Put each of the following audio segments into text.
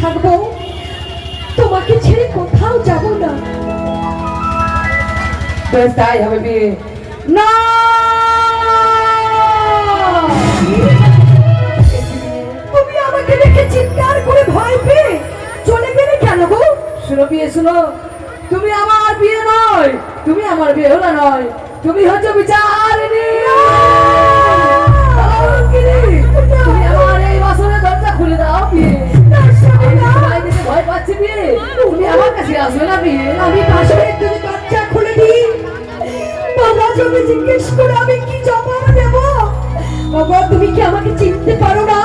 থাকবো, তোমাকে ছেড়ে কোথাও যাব না। বেশ তাই হবে বিয়ে। না, তুমি আমাকে দেখে চিৎকার করে ভয় পেয়ে চলে গেলে কেন গো? শুনো বিয়ে শুনো, তুমি আমার বিয়ে নয়, তুমি আমার বিয়ে হলো নয়, তুমি হচ্ছে বিচারিণী। তুমি আমার এই বাসনের দরজা খুলে দাও বিয়ে। আমি দেখে ভয় পাচ্ছি বিয়ে, তুমি আমার কাছে আসবে না বিয়ে। আমি বাসনের যদি দরজা খুলে দিই, বাবা যদি জিজ্ঞেস করে আমি কি জবাব দেব? বাবা তুমি কি আমাকে চিনতে পারো না?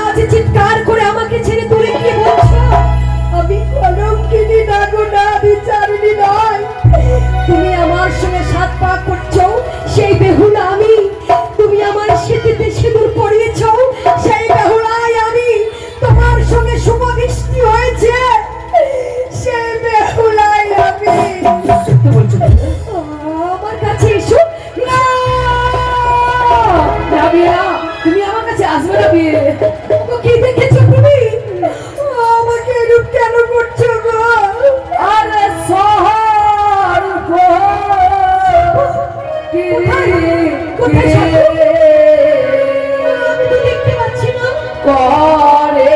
আজ চিৎকার করে আমাকে ছেড়ে দূরে গিয়ে বলছো আমি কলঙ্কিনী না গো, না বিচারিণী নয়। তুমি আমার সঙ্গে সাত পা করছো, সেই বেহুলা আমি। তুমি আমার স্মৃতিতে সিঁদুর পরিয়েছো, সেই বেহুলাই আমি। তোমার সঙ্গে শুভ বৃষ্টি হয়েছে, সেই বেহুলাই আমি। সত্যি বলছো আমার কাছে এসো না। না বিয়ে না, তুমি আমার কাছে আসবে না বিয়ে। ও কি দেখেছো তুমি? আমাকে এরূপ কেন করছো গো? আরে শহর কোথায় শহর? আমি তো দেখতে পাচ্ছি না। করে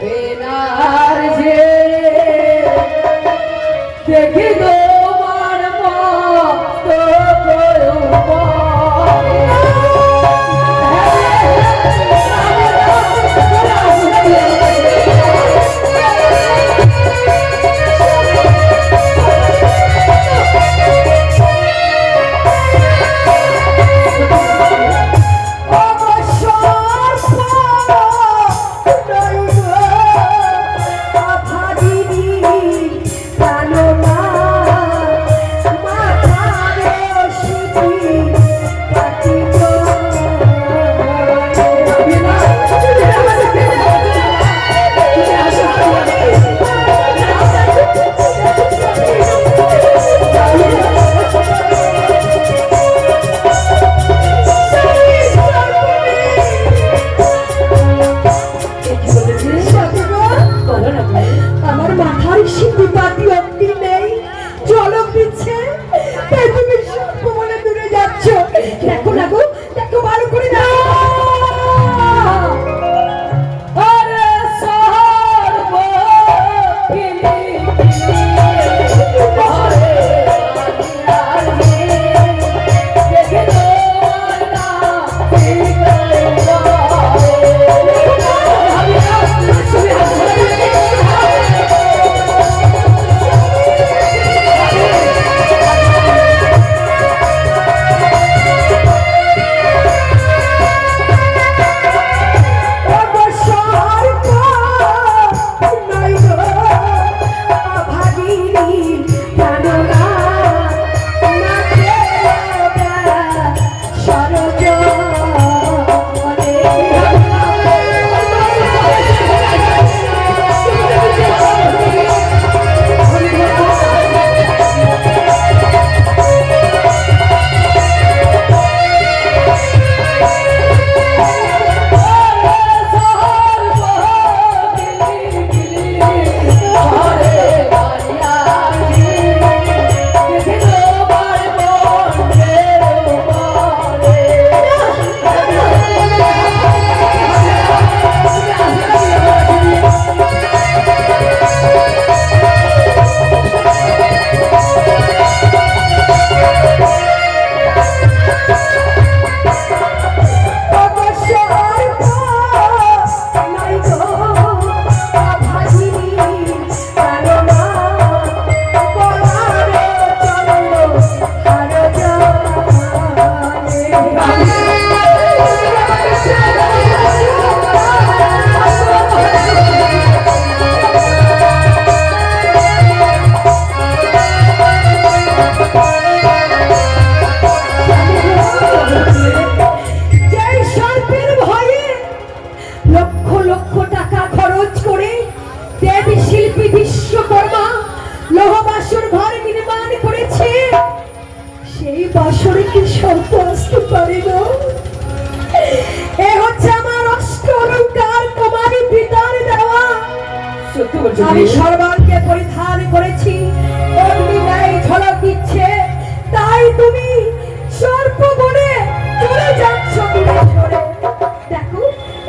বেনার যে দেখি তোমার মস্ত আমার মাথার সিঁদুর বাতি অব্দি নেই, ঝলক দিচ্ছে। তাই তুমি সর্প বলে দূরে যাচ্ছ। দেখো না গো, দেখো ভালো করে দাও। আরে শহর বাসরে কি সর্প আসতে পারে না? এ হচ্ছে আমার অষ্ট অলঙ্কার তোমারই পিতার দেওয়া। বলছো আমি বিয়ে? সর্বাঙ্গে পরিধান করেছি, অগ্নি ন্যায় ঝলক দিচ্ছে, তাই তুমি সর্প বনে চলে যাচ্ছ দূরে সরে। দেখো,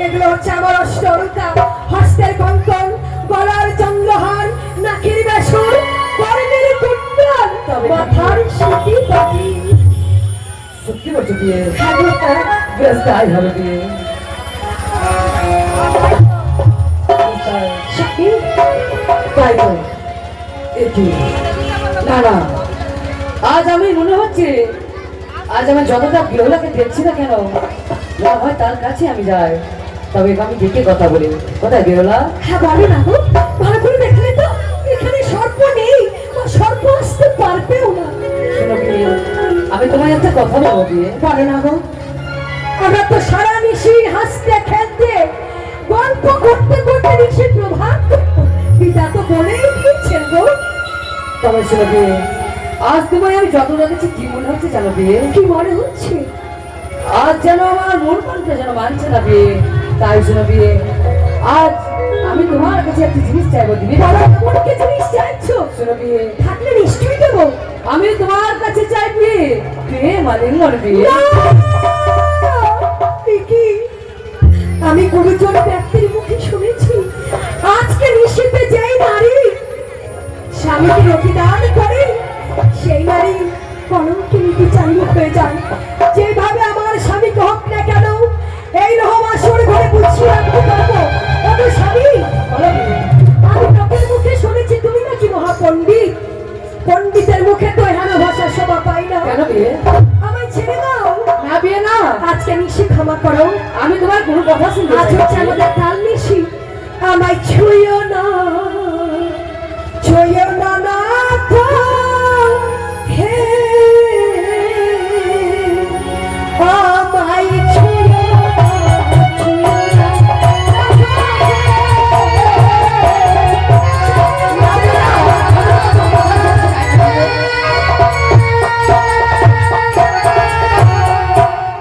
এগুলো হচ্ছে আমার অষ্ট অলংকার, হস্তের কঙ্কন, গলার চন্দ্রহার, নাকের বেসর, কর্ণের কুণ্ডল, মাথার সিঁথি বাঁধি। সত্যি বলছো বিয়ে? হ্যাঁ গো, হ্যাঁ। বেশ তাই হবে বিয়ে। সখী, তাই তো। এ কি? না না, আজ আমি মনে হচ্ছে আজ আমি যতটা বিরলাকে দেখছি না কেন, মনে হয় তার কাছে আমি যাই। তবে আমি দেখে কথা বলি। কোথায় বিরলা? হ্যাঁ বলো না গো, ভালো করে দেখলে তো এখানে সর্প নেই, বা সর্প আসতে পারবেও না। শোনো বিয়ে, আমি তোমায় একটা কথা বলবো বিয়ে। বলো না গো, আমরা তো সারা নিশি হাসতে খেলতে গল্প করতে করতে নিশি প্রভাত পিতা তো বলেই দিয়েছেন গো। তবে শোনো বিয়ে, আজ তোমায় আমি যত দেখেছি কি মনে হচ্ছে জানো বিয়ে? কি মনে হচ্ছে? আজ যেন আমার মন প্রাণটা যেন মানছে না বিয়ে। তাই শোনো বিয়ে, আজ আমি তোমার কাছে একটা জিনিস চাইবো দিবি? বলো, এমন কি জিনিস চাইছো? শোনো বিয়ে, থাকলে নিশ্চয়ই দেবো। আমি তোমার কাছে চাই বিয়ে, প্রেম আলিঙ্গন বিয়ে। না! কি আমি গুরুজন ব্যক্তির মুখে শুনেছি, আজকে নিশ্চিত যেই নারী স্বামীকে রতিদান করে সেই নারী কলঙ্কিনী চালু হয়ে যায়। যেভাবে আমার স্বামীকে হোক না কেন, এই রহমাসুর ঘরে বুঝিয়ে রাখতে পারবো। ওগো স্বামী, বলো বিয়ে। আমি লোকের মুখে শুনেছি তুমি নাকি মহাপণ্ডিত। পণ্ডিতের মুখে তো হেন ভাষা শোভা পাই না। কেন বিয়ে? আমায় ছেড়ে দাও, না বিয়ে না, আজকে নিশি ক্ষমা করো। আমি তোমার কোনো কথা শুনতে আজ চাই না। হচ্ছে আমাদের কাল নিশি, আমায় ছুঁয়ো না, ছুঁয়ো না নাথ, হে আমায় ছুঁয়ো না, ছুঁয়ো না।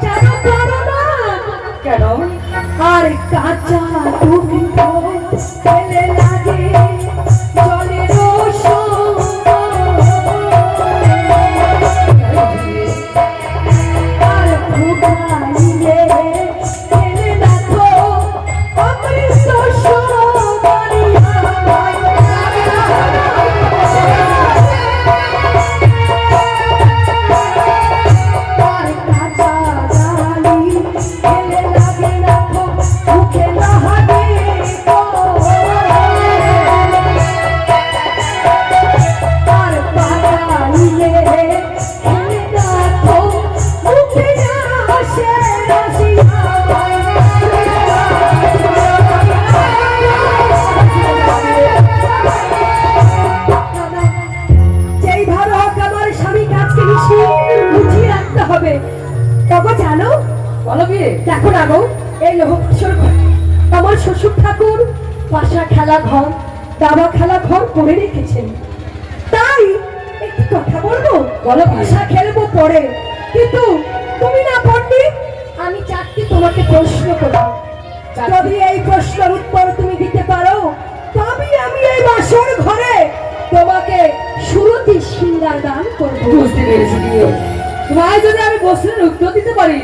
যেন করো না। কেন? আর কাঁচা টুকরো ফেলে লাগে জলের আর ফুটাইলে ফেলে রাখো অমৃত আর কাঁচা ডালি ফেলে লাগে রাখো মুখে লাহাবে আর পাতাইলে ফেলে রাখো মুখে আসে যেই ভালো হোক আমার স্বামী কাজকে নিশি বুঝিয়ে রাখতে হবে। তবে জানো, বলো বিয়ে। দেখো না গো, এই লোহপাশার ঘর আমার শ্বশুর ঠাকুর পাশা খেলা ঘর, দাবা খেলা ঘর করে রেখেছেন। তাই একটু কথা বলবো। বলো বিয়ে। পাশা খেলবো পরে, কিন্তু তুমি না পণ্ডিত, আমি চারটি তোমাকে প্রশ্ন করবো। যদি এই প্রশ্নের উত্তর তুমি দিতে পারো, তবে আমি এই বাসর ঘরে তোমাকে সুরতি সিঙ্গার দান করবো। বুঝতে পেরেছি বিয়ে। তোমায় যদি আমি প্রশ্নের উত্তর দিতে পারি,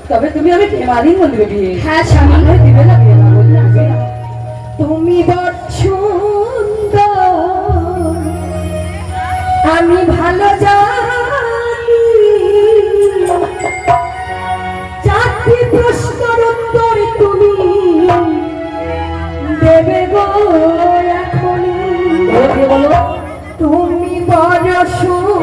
তবে তুমি আমি প্রেম আলিঙ্গন দিবে বিয়ে। হ্যাঁ স্বামী, আমায় দিবে না বিয়ে? না বললে না বিয়ে। তুমি বড় সুন্দর, আমি ভালো জানি, চারটি প্রশ্নের উত্তর তুমি দেবে গো এখনই। বলো বিয়ে, বলো। তুমি বড় সুন্দর,